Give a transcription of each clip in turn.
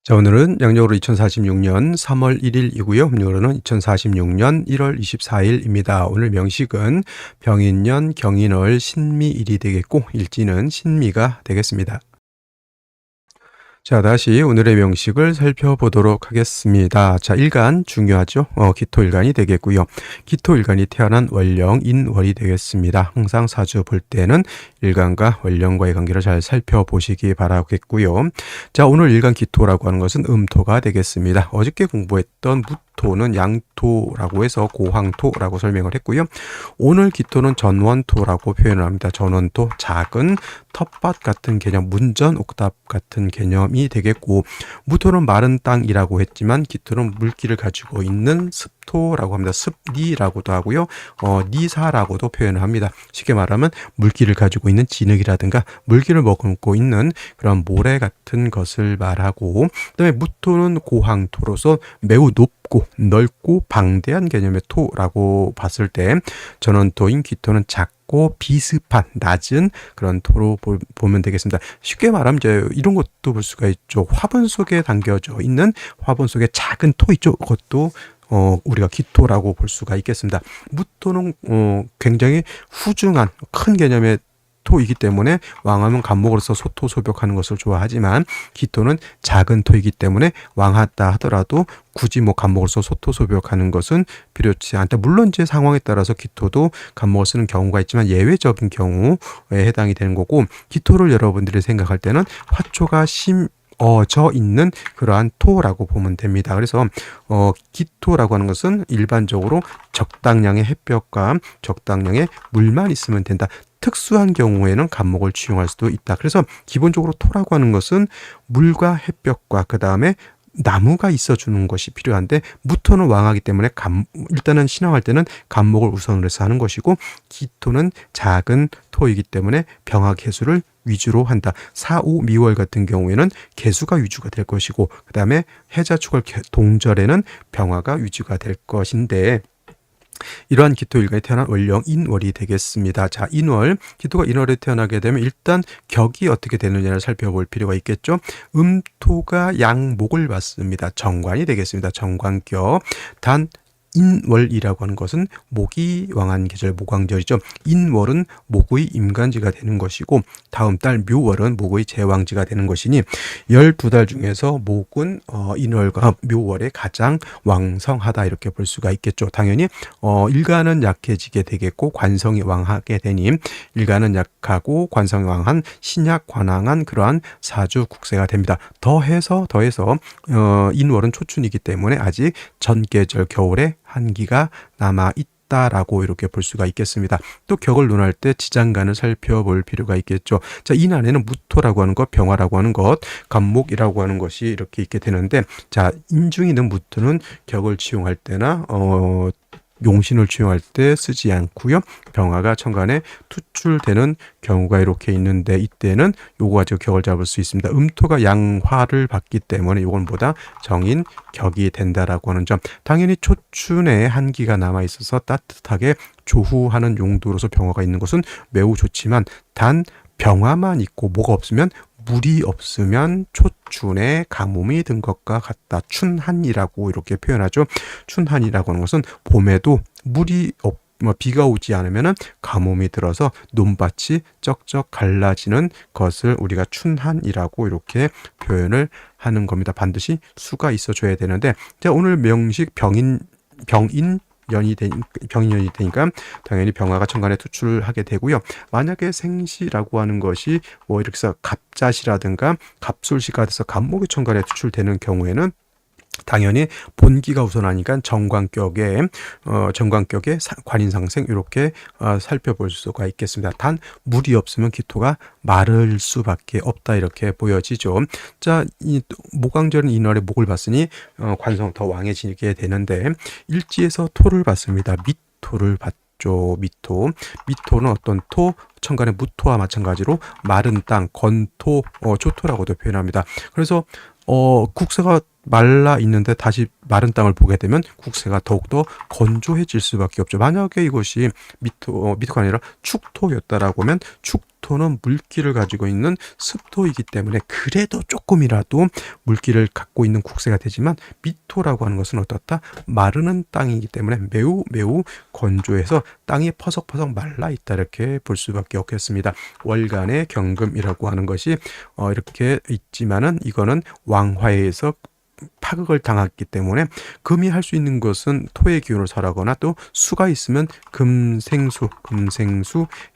자, 오늘은 양력으로 2046년 3월 1일이고요. 음력으로는 2046년 1월 24일입니다. 오늘 명식은 병인년 경인월 신미일이 되겠고 일지는 신미가 되겠습니다. 자, 다시 오늘의 명식을 살펴보도록 하겠습니다. 자, 일간 중요하죠. 기토일간이 되겠고요. 기토일간이 태어난 월령 인월이 되겠습니다. 항상 사주 볼 때는 일간과 월령과의 관계를 잘 살펴보시기 바라겠고요. 자, 오늘 일간 기토라고 하는 것은 음토가 되겠습니다. 어저께 공부했던 무토는 양토라고 해서 고황토라고 설명을 했고요. 오늘 기토는 전원토라고 표현을 합니다. 전원토, 작은 텃밭 같은 개념, 문전 옥답 같은 개념이 되겠고, 무토는 마른 땅이라고 했지만 기토는 물기를 가지고 있는 습토라고 합니다. 습리라고도 하고요. 니사라고도 표현을 합니다. 쉽게 말하면 물기를 가지고 있는 진흙이라든가 물기를 머금고 있는 그런 모래 같은 것을 말하고, 그다음에 무토는 고황토로서 매우 높고 넓고 방대한 개념의 토라고 봤을 때 전원토인 기토는 작고 비습한 낮은 그런 토로 보면 되겠습니다. 쉽게 말하면 이제 이런 것도 볼 수가 있죠. 화분 속에 담겨져 있는 화분 속에 작은 토 있죠. 그것도 우리가 기토라고 볼 수가 있겠습니다. 무토는 굉장히 후중한 큰 개념의 토이기 때문에 왕하면 간목으로서 소토소벽하는 것을 좋아하지만 기토는 작은 토이기 때문에 왕하다 하더라도 굳이 간목으로서 소토소벽하는 것은 필요치 않다. 물론 이제 상황에 따라서 기토도 간목을 쓰는 경우가 있지만 예외적인 경우에 해당이 되는 거고, 기토를 여러분들이 생각할 때는 화초가 져 있는 그러한 토라고 보면 됩니다. 그래서 기토라고 하는 것은 일반적으로 적당량의 햇볕과 적당량의 물만 있으면 된다. 특수한 경우에는 간목을 취용할 수도 있다. 그래서 기본적으로 토라고 하는 것은 물과 햇볕과 그 다음에 나무가 있어주는 것이 필요한데, 무토는 왕하기 때문에 일단은 신앙할 때는 간목을 우선으로 해서 하는 것이고, 기토는 작은 토이기 때문에 병화 개수를 위주로 한다. 사오 미월 같은 경우에는 개수가 위주가 될 것이고, 그 다음에 해자축월 동절에는 병화가 위주가 될 것인데, 이러한 기토일간에 태어난 월령 인월이 되겠습니다. 자, 인월, 기토가 인월에 태어나게 되면 일단 격이 어떻게 되느냐를 살펴볼 필요가 있겠죠. 음토가 양목을 받습니다. 정관이 되겠습니다. 정관격. 단 인월이라고 하는 것은 목이 왕한 계절, 목왕절이죠. 인월은 목의 임간지가 되는 것이고, 다음 달 묘월은 목의 제왕지가 되는 것이니 12달 중에서 목은 인월과 묘월에 가장 왕성하다 이렇게 볼 수가 있겠죠. 당연히 일간은 약해지게 되겠고 관성이 왕하게 되니 일간은 약하고 관성이 왕한 신약 관왕한 그러한 사주 국세가 됩니다. 더해서 인월은 초춘이기 때문에 아직 전계절 겨울에 한기가 남아 있다라고 이렇게 볼 수가 있겠습니다. 또 격을 논할 때 지장간을 살펴볼 필요가 있겠죠. 자, 인 안에는 무토라고 하는 것, 병화라고 하는 것, 간목이라고 하는 것이 이렇게 있게 되는데, 자, 인중이 있는 무토는 격을 취용할 때나 용신을 취용할 때 쓰지 않고요. 병화가 천간에 투출되는 경우가 이렇게 있는데, 이때는 요거 가지고 격을 잡을 수 있습니다. 음토가 양화를 받기 때문에 요건 보다 정인 격이 된다라고 하는 점. 당연히 초춘에 한기가 남아 있어서 따뜻하게 조후하는 용도로서 병화가 있는 것은 매우 좋지만, 단 병화만 있고 뭐가 없으면, 물이 없으면 초춘에 가뭄이 든 것과 같다. 춘한이라고 이렇게 표현하죠. 춘한이라고 하는 것은 봄에도 비가 오지 않으면 가뭄이 들어서 논밭이 쩍쩍 갈라지는 것을 우리가 춘한이라고 이렇게 표현을 하는 겁니다. 반드시 수가 있어줘야 되는데, 자, 오늘 명식 병인년이 되니까 당연히 병화가 천간에 투출하게 되고요. 만약에 생시라고 하는 것이 이렇게 해서 갑자시라든가 갑술시가 돼서 갑목이 천간에 투출되는 경우에는 당연히 본기가 우선하니까 정관격에 관인상생 이렇게 살펴볼 수가 있겠습니다. 단 물이 없으면 기토가 마를 수밖에 없다 이렇게 보여지죠. 자, 이 목왕절은 인월에 목을 봤으니 관성 더 왕해지게 되는데, 일지에서 토를 봤습니다. 밑토를 봤죠. 미토는 어떤 토, 천간의 무토와 마찬가지로 마른 땅, 건토, 조토라고도 표현합니다. 그래서 국사가 말라 있는데 다시 마른 땅을 보게 되면 국세가 더욱더 건조해질 수밖에 없죠. 만약에 이것이 미토가 아니라 축토였다라고 하면 축토는 물기를 가지고 있는 습토이기 때문에 그래도 조금이라도 물기를 갖고 있는 국세가 되지만 미토라고 하는 것은 어떻다? 마르는 땅이기 때문에 매우 매우 건조해서 땅이 퍼석퍼석 말라 있다 이렇게 볼 수밖에 없겠습니다. 월간의 경금이라고 하는 것이 이렇게 있지만은 이거는 왕화에서 파극을 당했기 때문에 금이 할 수 있는 것은 토의 기운을 설하거나 또 수가 있으면 금생수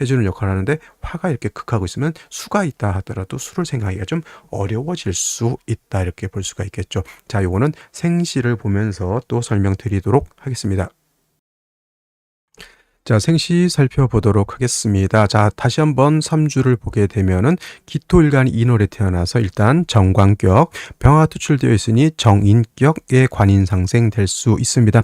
해주는 역할을 하는데 화가 이렇게 극하고 있으면 수가 있다 하더라도 수를 생각하기가 좀 어려워질 수 있다 이렇게 볼 수가 있겠죠. 자, 요거는 생시를 보면서 또 설명드리도록 하겠습니다. 자, 생시 살펴보도록 하겠습니다. 자, 다시 한번 3주를 보게 되면은 기토일간 인월에 태어나서 일단 정관격, 병화가 투출되어 있으니 정인격의 관인상생 될 수 있습니다.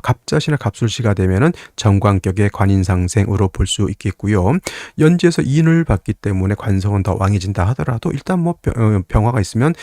갑자시나 갑술시가 되면은 정관격의 관인상생으로 볼 수 있겠고요. 연지에서 인을 받기 때문에 관성은 더 왕해진다 하더라도 일단 뭐 병화가 있으면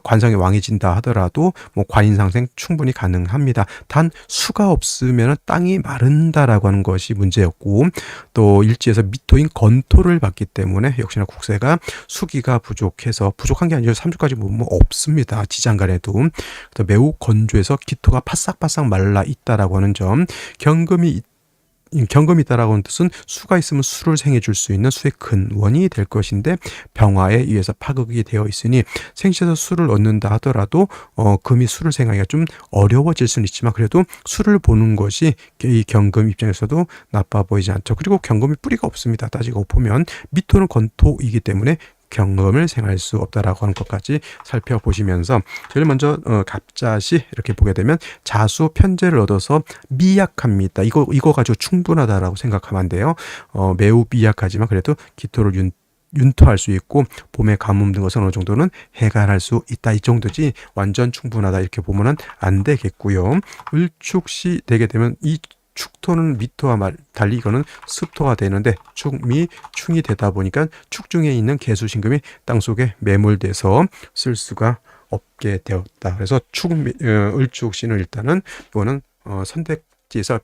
관성이 왕해진다 하더라도 뭐 관인상생 충분히 가능합니다. 단 수가 없으면 땅이 마른다라고 하는 것이 문제였고 또 일지에서 미토인 건토를 받기 때문에 역시나 국세가 수기가 부족한 게 아니라 3주까지 보면 없습니다. 지장간에도 매우 건조해서 기토가 바싹바싹 말라 있다라고 하는 점. 경금이 있다라고 하는 뜻은 수가 있으면 수를 생해줄 수 있는 수의 근원이 될 것인데 병화에 의해서 파극이 되어 있으니 생시에서 수를 얻는다 하더라도 금이 수를 생하기가 좀 어려워질 수는 있지만 그래도 수를 보는 것이 이 경금 입장에서도 나빠 보이지 않죠. 그리고 경금이 뿌리가 없습니다. 따지고 보면 미토는 건토이기 때문에 경금을 생할 수 없다라고 하는 것까지 살펴보시면서 제일 먼저 갑자시 이렇게 보게 되면 자수 편제를 얻어서 미약합니다. 이거 가지고 충분하다라고 생각하면 안 돼요. 매우 미약하지만 그래도 기토를 윤토할 수 있고 봄에 가뭄 등 것은 어느 정도는 해갈할 수 있다 이 정도지 완전 충분하다 이렇게 보면은 안 되겠고요. 을축시 되게 되면 이 축토는 미토와 달리 이거는 습토가 되는데 축미 충이 되다 보니까 축중에 있는 개수신금이 땅속에 매몰돼서 쓸 수가 없게 되었다. 그래서 을축시는 일단은 이거는 선택지에서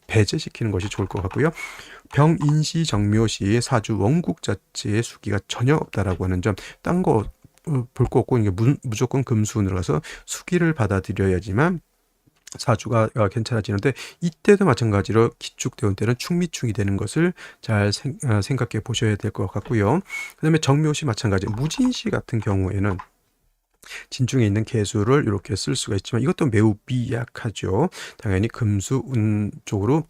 배제시키는 것이 좋을 것 같고요. 병인시 정묘시 사주 원국 자체의 수기가 전혀 없다라고 하는 점. 딴 거 볼 거 없고 이게 무조건 금수운으로 가서 수기를 받아들여야지만 사주가 괜찮아지는데 이때도 마찬가지로 기축대운 때는 충미충이 되는 것을 잘 생각해 보셔야 될 것 같고요. 그 다음에 정묘시 마찬가지 무진시 같은 경우에는 진중에 있는 개수를 이렇게 쓸 수가 있지만 이것도 매우 미약하죠. 당연히 금수운 쪽으로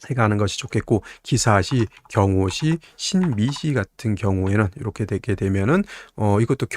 해가는 것이 좋겠고 기사시, 경호시, 신미시 같은 경우에는 이렇게 되게 되면은 이것도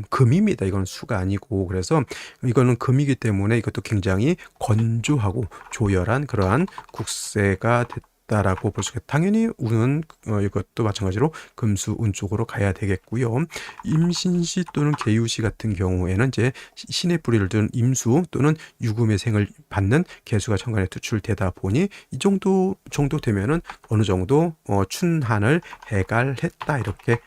금입니다. 이건 수가 아니고 그래서 이거는 금이기 때문에 이것도 굉장히 건조하고 조열한 그러한 국세가 다라고 볼 수가 당연히 운은 이것도 마찬가지로 금수운 쪽으로 가야 되겠고요. 임신시 또는 계유시 같은 경우에는 이제 신의 뿌리를 둔 임수 또는 유금의 생을 받는 개수가 천간에 투출되다 보니 이 정도 되면은 어느 정도 춘한을 해갈했다 이렇게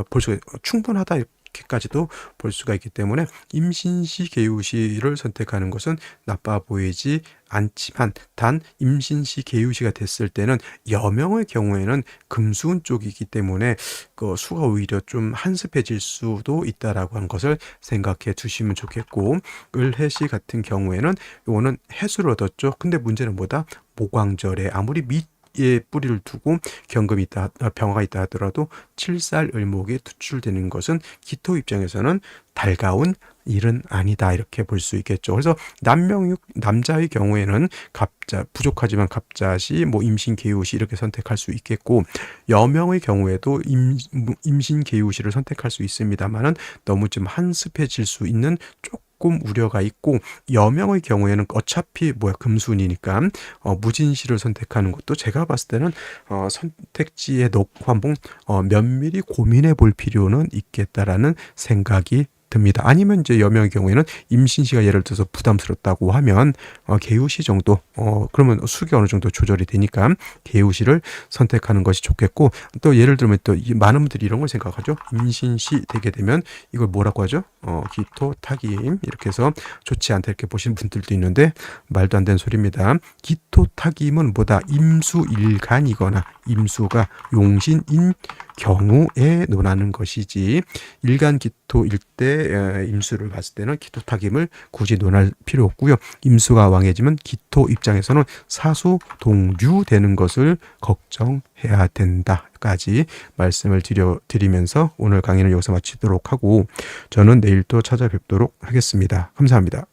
볼 수가 충분하다 이렇게까지도 볼 수가 있기 때문에 임신시 계유시를 선택하는 것은 나빠 보이지 않지만 단 임신시 계유시가 됐을 때는 여명의 경우에는 금수운 쪽이기 때문에 그 수가 오히려 좀 한습해질 수도 있다라고 하는 것을 생각해 두시면 좋겠고 을해시 같은 경우에는 이거는 해수를 얻었죠. 근데 문제는 뭐다? 모광절에 아무리 의 뿌리를 두고 경금이 있다, 병화가 있다 하더라도 칠살을목에 투출되는 것은 기토 입장에서는 달가운 일은 아니다 이렇게 볼 수 있겠죠. 그래서 남자의 경우에는 부족하지만 갑자시, 임신 계유시 이렇게 선택할 수 있겠고 여명의 경우에도 임신 계유시를 선택할 수 있습니다만은 너무 좀 한습해질 수 있는 조금 우려가 있고 여명의 경우에는 어차피 금수운이니까 무진시를 선택하는 것도 제가 봤을 때는 선택지에 넣고 한번 면밀히 고민해 볼 필요는 있겠다라는 생각이 듭니다. 아니면 이제 여명의 경우에는 임신시가 예를 들어서 부담스럽다고 하면 개우시 정도 그러면 수가 어느 정도 조절이 되니까 개우시를 선택하는 것이 좋겠고, 또 예를 들면 또 많은 분들이 이런 걸 생각하죠. 임신시 되게 되면 이걸 뭐라고 하죠? 기토타김 이렇게 해서 좋지 않다 이렇게 보시는 분들도 있는데 말도 안 되는 소리입니다. 기토타김은 뭐다? 임수일간이거나 임수가 용신인 경우에 논하는 것이지, 일간 기토일 때 임수를 봤을 때는 기토타김을 굳이 논할 필요 없고요. 임수가 왕해지면 기토 입장에서는 사수동류되는 것을 걱정해야 된다까지 말씀을 드리면서 오늘 강의는 여기서 마치도록 하고, 저는 내일 또 찾아뵙도록 하겠습니다. 감사합니다.